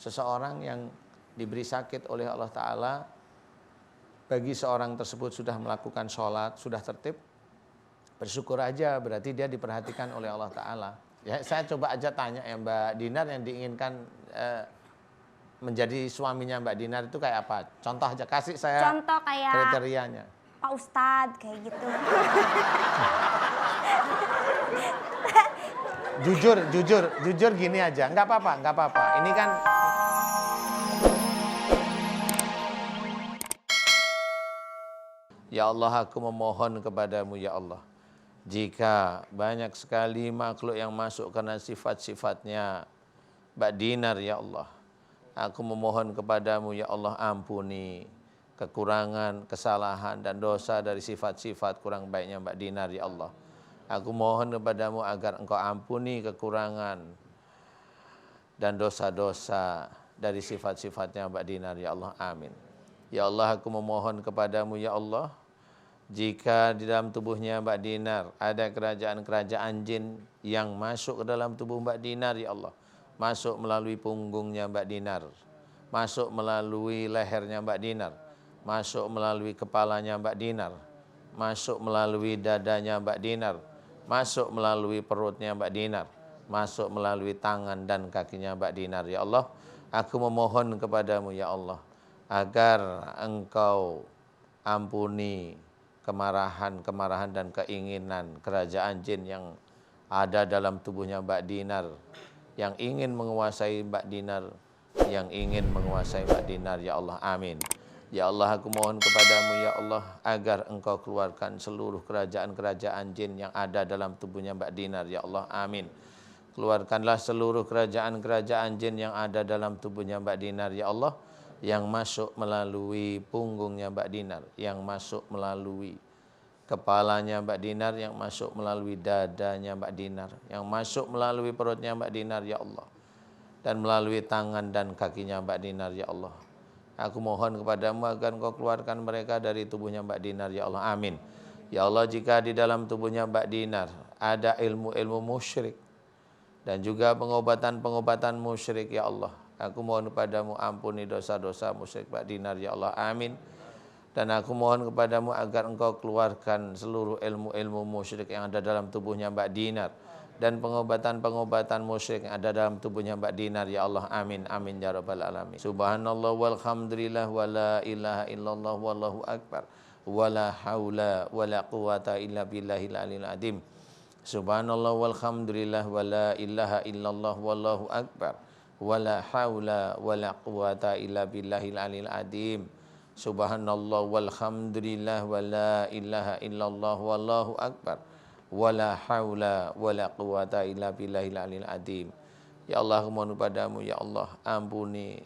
seseorang yang diberi sakit oleh Allah Ta'ala, bagi seorang tersebut sudah melakukan sholat, sudah tertib, bersyukur aja, berarti dia diperhatikan oleh Allah Ta'ala. Ya, saya coba aja tanya ya Mbak Dinar, yang diinginkan menjadi suaminya Mbak Dinar itu kayak apa? Contoh aja, kasih saya Contoh kayak kriterianya. Pak Ustadz kayak gitu. Jujur gini aja, nggak apa-apa. Ini kan ya Allah, aku memohon kepadamu ya Allah, jika banyak sekali makhluk yang masuk karena sifat-sifatnya Mbak Dinar ya Allah, aku memohon kepadamu ya Allah, ampuni kekurangan, kesalahan dan dosa dari sifat-sifat kurang baiknya Mbak Dinar ya Allah. Aku mohon kepadamu agar engkau ampuni kekurangan dan dosa-dosa dari sifat-sifatnya Mbak Dinar ya Allah, amin. Ya Allah, aku memohon kepadamu ya Allah, jika di dalam tubuhnya Mbak Dinar ada kerajaan-kerajaan jin yang masuk ke dalam tubuh Mbak Dinar ya Allah, masuk melalui punggungnya Mbak Dinar, masuk melalui lehernya Mbak Dinar, masuk melalui kepalanya Mbak Dinar, masuk melalui dadanya Mbak Dinar, masuk melalui perutnya Mbak Dinar, masuk melalui tangan dan kakinya Mbak Dinar ya Allah, aku memohon kepadamu ya Allah, agar engkau ampuni kemarahan dan keinginan kerajaan jin yang ada dalam tubuhnya Mbak Dinar, yang ingin menguasai Mbak Dinar, yang ingin menguasai Mbak Dinar ya Allah, amin. Ya Allah, aku mohon kepadamu ya Allah, agar engkau keluarkan seluruh kerajaan-kerajaan jin yang ada dalam tubuhnya Mbak Dinar ya Allah, amin. Keluarkanlah seluruh kerajaan-kerajaan jin yang ada dalam tubuhnya Mbak Dinar ya Allah, yang masuk melalui punggungnya Mbak Dinar, yang masuk melalui kepalanya Mbak Dinar, yang masuk melalui dadanya Mbak Dinar, yang masuk melalui perutnya Mbak Dinar ya Allah, dan melalui tangan dan kakinya Mbak Dinar ya Allah. Aku mohon kepadamu agar engkau keluarkan mereka dari tubuhnya Mbak Dinar ya Allah, amin. Ya Allah, jika di dalam tubuhnya Mbak Dinar ada ilmu-ilmu musyrik dan juga pengobatan-pengobatan musyrik ya Allah, aku mohon kepadamu, ampuni dosa-dosa musyrik Mbak Dinar ya Allah, amin. Dan aku mohon kepadamu agar engkau keluarkan seluruh ilmu-ilmu musyrik yang ada dalam tubuhnya Mbak Dinar, dan pengobatan-pengobatan musyrik yang ada dalam tubuhnya Mbak Dinar ya Allah, amin amin ya rabbal alamin. Subhanallah walhamdulillah wa la ilaha illallah wallahu akbar wa la haula wa la quwata illa billahil aliyil azim. Subhanallah walhamdulillah wa la ilaha illallah wallahu akbar wa la haula wa la quwata illa billahil aliyil azim. Subhanallah walhamdulillah wa la ilaha illallah wallahu akbar wala haula wala quwata illa billahil aliyil azim. Ya Allah, aku mohon padamu ya Allah, ampuni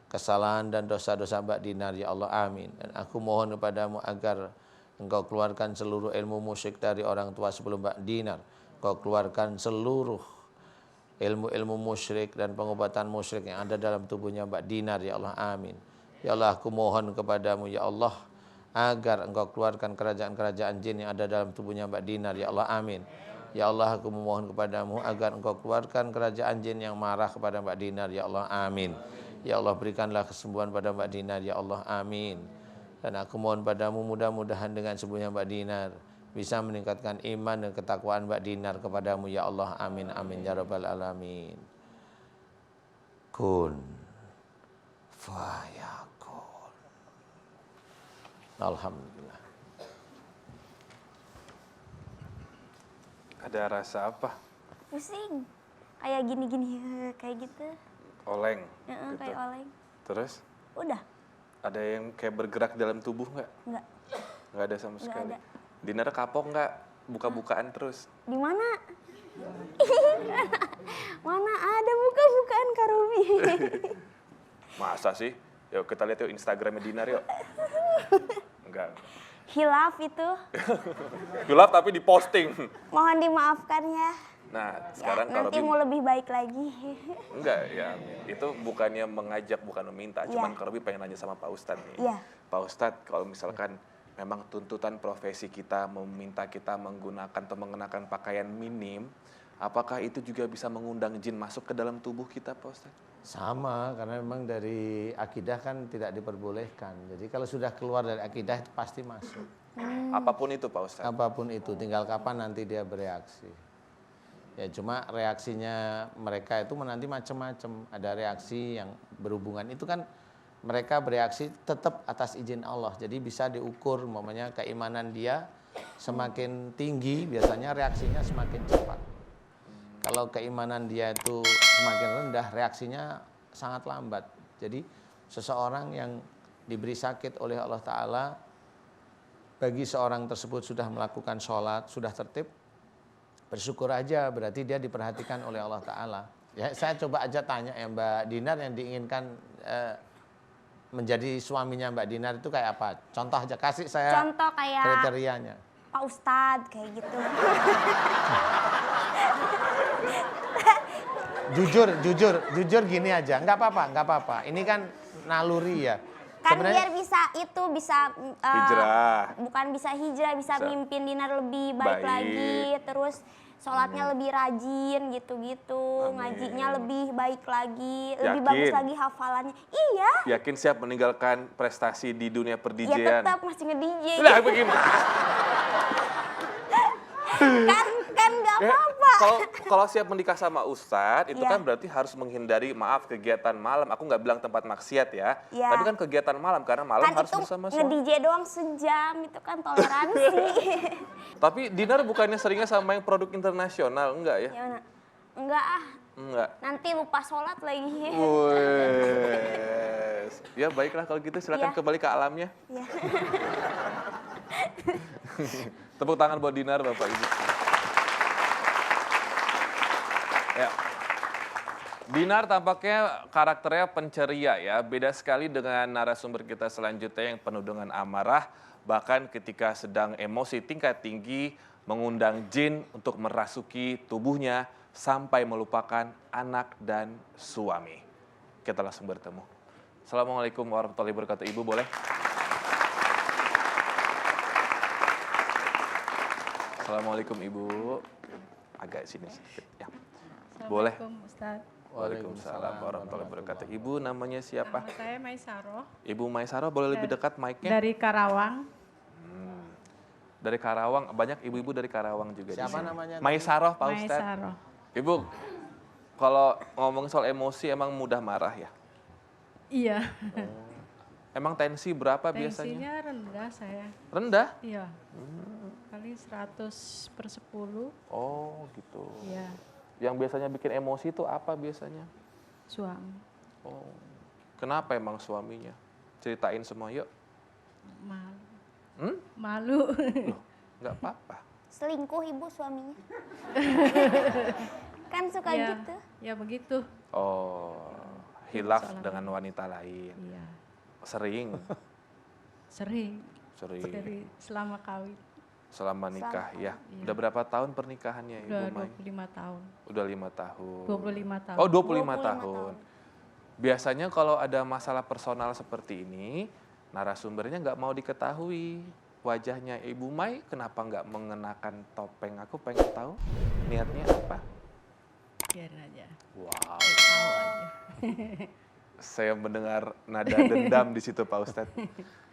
kesalahan dan dosa-dosa Mbak Dinar ya Allah, amin. Dan aku mohon kepadamu agar engkau keluarkan seluruh ilmu musyrik dari orang tua sebelum Mbak Dinar, engkau keluarkan seluruh ilmu-ilmu musyrik dan pengobatan musyrik yang ada dalam tubuhnya Mbak Dinar ya Allah, amin. Ya Allah, aku mohon kepadamu ya Allah, agar engkau keluarkan kerajaan-kerajaan jin yang ada dalam tubuhnya Mbak Dinar ya Allah, amin. Ya Allah, aku memohon kepadamu agar engkau keluarkan kerajaan jin yang marah kepada Mbak Dinar ya Allah, amin. Ya Allah, berikanlah kesembuhan pada Mbak Dinar ya Allah, amin. Dan aku mohon padamu, mudah-mudahan dengan sembuhnya Mbak Dinar bisa meningkatkan iman dan ketakwaan Mbak Dinar kepadamu ya Allah, amin amin ya rabbal alamin. Kun fayakun. Alhamdulillah. Ada rasa apa? Pusing. Kayak gini-gini, kayak gitu. Oleng. Gitu. Kayak oleng. Terus? Udah. Ada yang kayak bergerak dalam tubuh nggak? Nggak. Nggak ada sama sekali. Nggak ada. Dinar kapok nggak? Buka-bukaan terus. Di mana? Mana ada buka-bukaan Kak Ruby. Masa sih? Yuk kita lihat yuk Instagramnya Dinar yuk. Enggak. Hilaf itu. Gelap tapi diposting. Mohon dimaafkan ya. Nah, Ya, sekarang kalau nanti mau lebih baik lagi. enggak ya, itu bukannya mengajak, bukan meminta, cuman Ya. kalau lebih pengen nanya sama Pak Ustadz nih. Iya. Pak Ustadz, kalau misalkan memang tuntutan profesi kita meminta kita menggunakan atau mengenakan pakaian minim, Apakah itu juga bisa mengundang jin masuk ke dalam tubuh kita, Pak Ustadz? Sama, karena memang dari akidah kan tidak diperbolehkan. Jadi kalau sudah keluar dari akidah itu pasti masuk. Apapun itu, Pak Ustadz. Apapun itu, tinggal kapan nanti dia bereaksi. Ya cuma reaksinya mereka itu nanti macam-macam. Ada reaksi yang berhubungan itu kan mereka bereaksi tetap atas izin Allah. Jadi bisa diukur, umpamanya keimanan dia semakin tinggi, biasanya reaksinya semakin cepat. Kalau keimanan dia itu semakin rendah, reaksinya sangat lambat. Jadi seseorang yang diberi sakit oleh Allah Ta'ala, bagi seorang tersebut sudah melakukan sholat, sudah tertib, bersyukur aja, berarti dia diperhatikan oleh Allah Ta'ala. Ya, saya coba aja tanya ya Mbak Dinar, yang diinginkan menjadi suaminya Mbak Dinar itu kayak apa? Contoh aja, kasih saya Contoh kayak kriterianya. Pak Ustadz kayak gitu. Jujur gini aja, nggak apa-apa. Ini kan naluri ya. Kan Sebenarnya biar bisa Hijrah. bukan bisa hijrah, bisa mimpin Dinar lebih baik lagi, terus sholatnya lebih rajin gitu-gitu, ngajinya lebih baik lagi, lebih Yakin? bagus lagi hafalannya. Iya, Yakin siap meninggalkan prestasi di dunia ya per-DJ-an? tetap masih nge-DJ. Lah bagaimana? kan nggak apa-apa. Kalau siap menikah sama Ustadz, itu Iya. kan berarti harus menghindari, maaf, kegiatan malam. Aku nggak bilang tempat maksiat ya. Iya. Tapi kan kegiatan malam, karena malam Kan harus itu bersama suami. nge-DJ doang sejam, itu kan toleransi. Tapi Dinar bukannya seringnya sama yang produk internasional, enggak ya? Ya, enggak ah, Enggak. nanti lupa sholat lagi. Wes. Ya baiklah kalau gitu, silakan Iya. kembali ke alamnya. Ya. Tepuk tangan buat Dinar, Bapak Ibu. Ya. Dinar tampaknya karakternya penceria ya, beda sekali dengan narasumber kita selanjutnya yang penuh dengan amarah, bahkan ketika sedang emosi tingkat tinggi mengundang jin untuk merasuki tubuhnya sampai melupakan anak dan suami. Kita langsung bertemu. Assalamualaikum warahmatullahi wabarakatuh. Ibu boleh? Assalamualaikum Ibu. Agak sini sedikit ya. Boleh. Assalamualaikum Ustaz. Waalaikumsalam warahmatullahi wabarakatuh. Ibu namanya siapa? Nama saya Maisaroh Ibu Maisaro, boleh lebih dekat mic-nya? dari Karawang. Dari Karawang, banyak ibu-ibu dari Karawang juga. di Siapa sini. namanya? Maisaroh, Pak Ustadz. Maisaroh. Ibu, kalau ngomong soal emosi emang mudah marah ya? Iya. Emang tensi berapa biasanya? Tensinya rendah saya. Rendah? Iya. Kali 100/10. Oh gitu. Iya. Yang biasanya bikin emosi itu apa biasanya? Suami. Oh, kenapa emang suaminya? Ceritain semua yuk. Malu. Loh, Malu. nggak apa-apa. Selingkuh ibu suaminya. Kan suka Iya. gitu. Ya begitu. Oh, hilaf Soalnya. dengan wanita lain. Iya. Sering, Sering. sering. Dari selama kawin. Selama nikah ya. Iya. Udah berapa tahun pernikahannya Ibu Udah Mai? 25 tahun. Udah 5 tahun. 25 tahun. Oh, 25 25 tahun. Biasanya kalau ada masalah personal seperti ini, narasumbernya nggak mau diketahui wajahnya. Ibu Mai kenapa nggak mengenakan topeng? Aku pengen tahu niatnya apa. Biarin aja. Wow, Tahu aja. saya mendengar nada dendam di situ Pak Ustadz.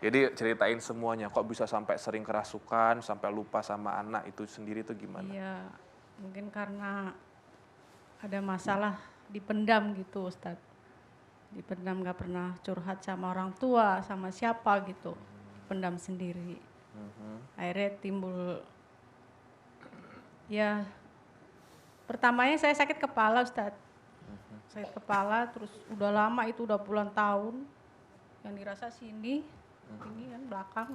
Jadi ceritain semuanya, kok bisa sampai sering kerasukan, sampai lupa sama anak itu sendiri tuh gimana? Iya, mungkin karena ada masalah dipendam gitu Ustadz. Dipendam, nggak pernah curhat sama orang tua, sama siapa gitu. Pendam sendiri. Akhirnya timbul, ya pertamanya saya sakit kepala Ustadz. Sakit kepala, terus udah lama itu, udah puluhan tahun. Yang dirasa sini, ini kan belakang.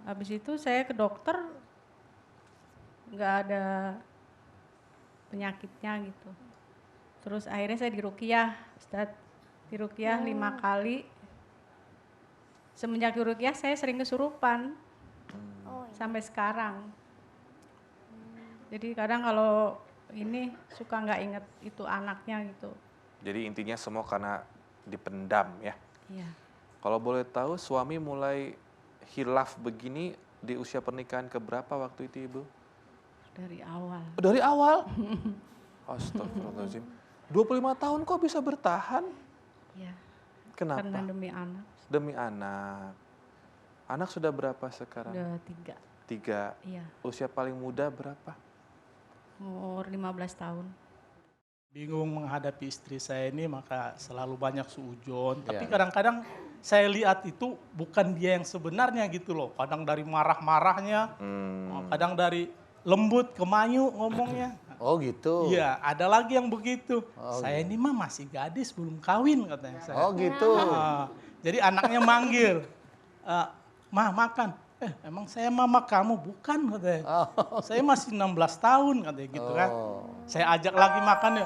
Habis itu saya ke dokter, nggak ada penyakitnya gitu. Terus akhirnya saya diruqyah, Ustadz. Diruqyah 5 kali. Semenjak diruqyah saya sering kesurupan Oh, iya. sampai sekarang. Jadi kadang kalau ini suka nggak inget itu anaknya gitu. Jadi intinya semua karena dipendam ya. Iya. Kalau boleh tahu suami mulai hilaf begini di usia pernikahan keberapa waktu itu Ibu? Dari awal. Dari awal? Astagfirullahaladzim. 25 tahun kok bisa bertahan? Ya. Kenapa? Karena demi anak. Demi anak. Anak sudah berapa sekarang? Udah 3. 3. Iya. Usia paling muda berapa? Umur 15 tahun. Bingung menghadapi istri saya ini, maka selalu banyak suujon. Tapi Ya. kadang-kadang saya lihat itu bukan dia yang sebenarnya gitu loh. Kadang dari marah-marahnya, kadang dari lembut ke mayu ngomongnya. Oh gitu. Iya, ada lagi yang begitu. Saya ini mah masih gadis, belum kawin katanya saya. Oh gitu. Jadi anaknya manggil, "Ma, makan." Emang saya mama kamu? Bukan katanya. Saya masih 16 tahun katanya gitu kan. Saya ajak lagi makan ya.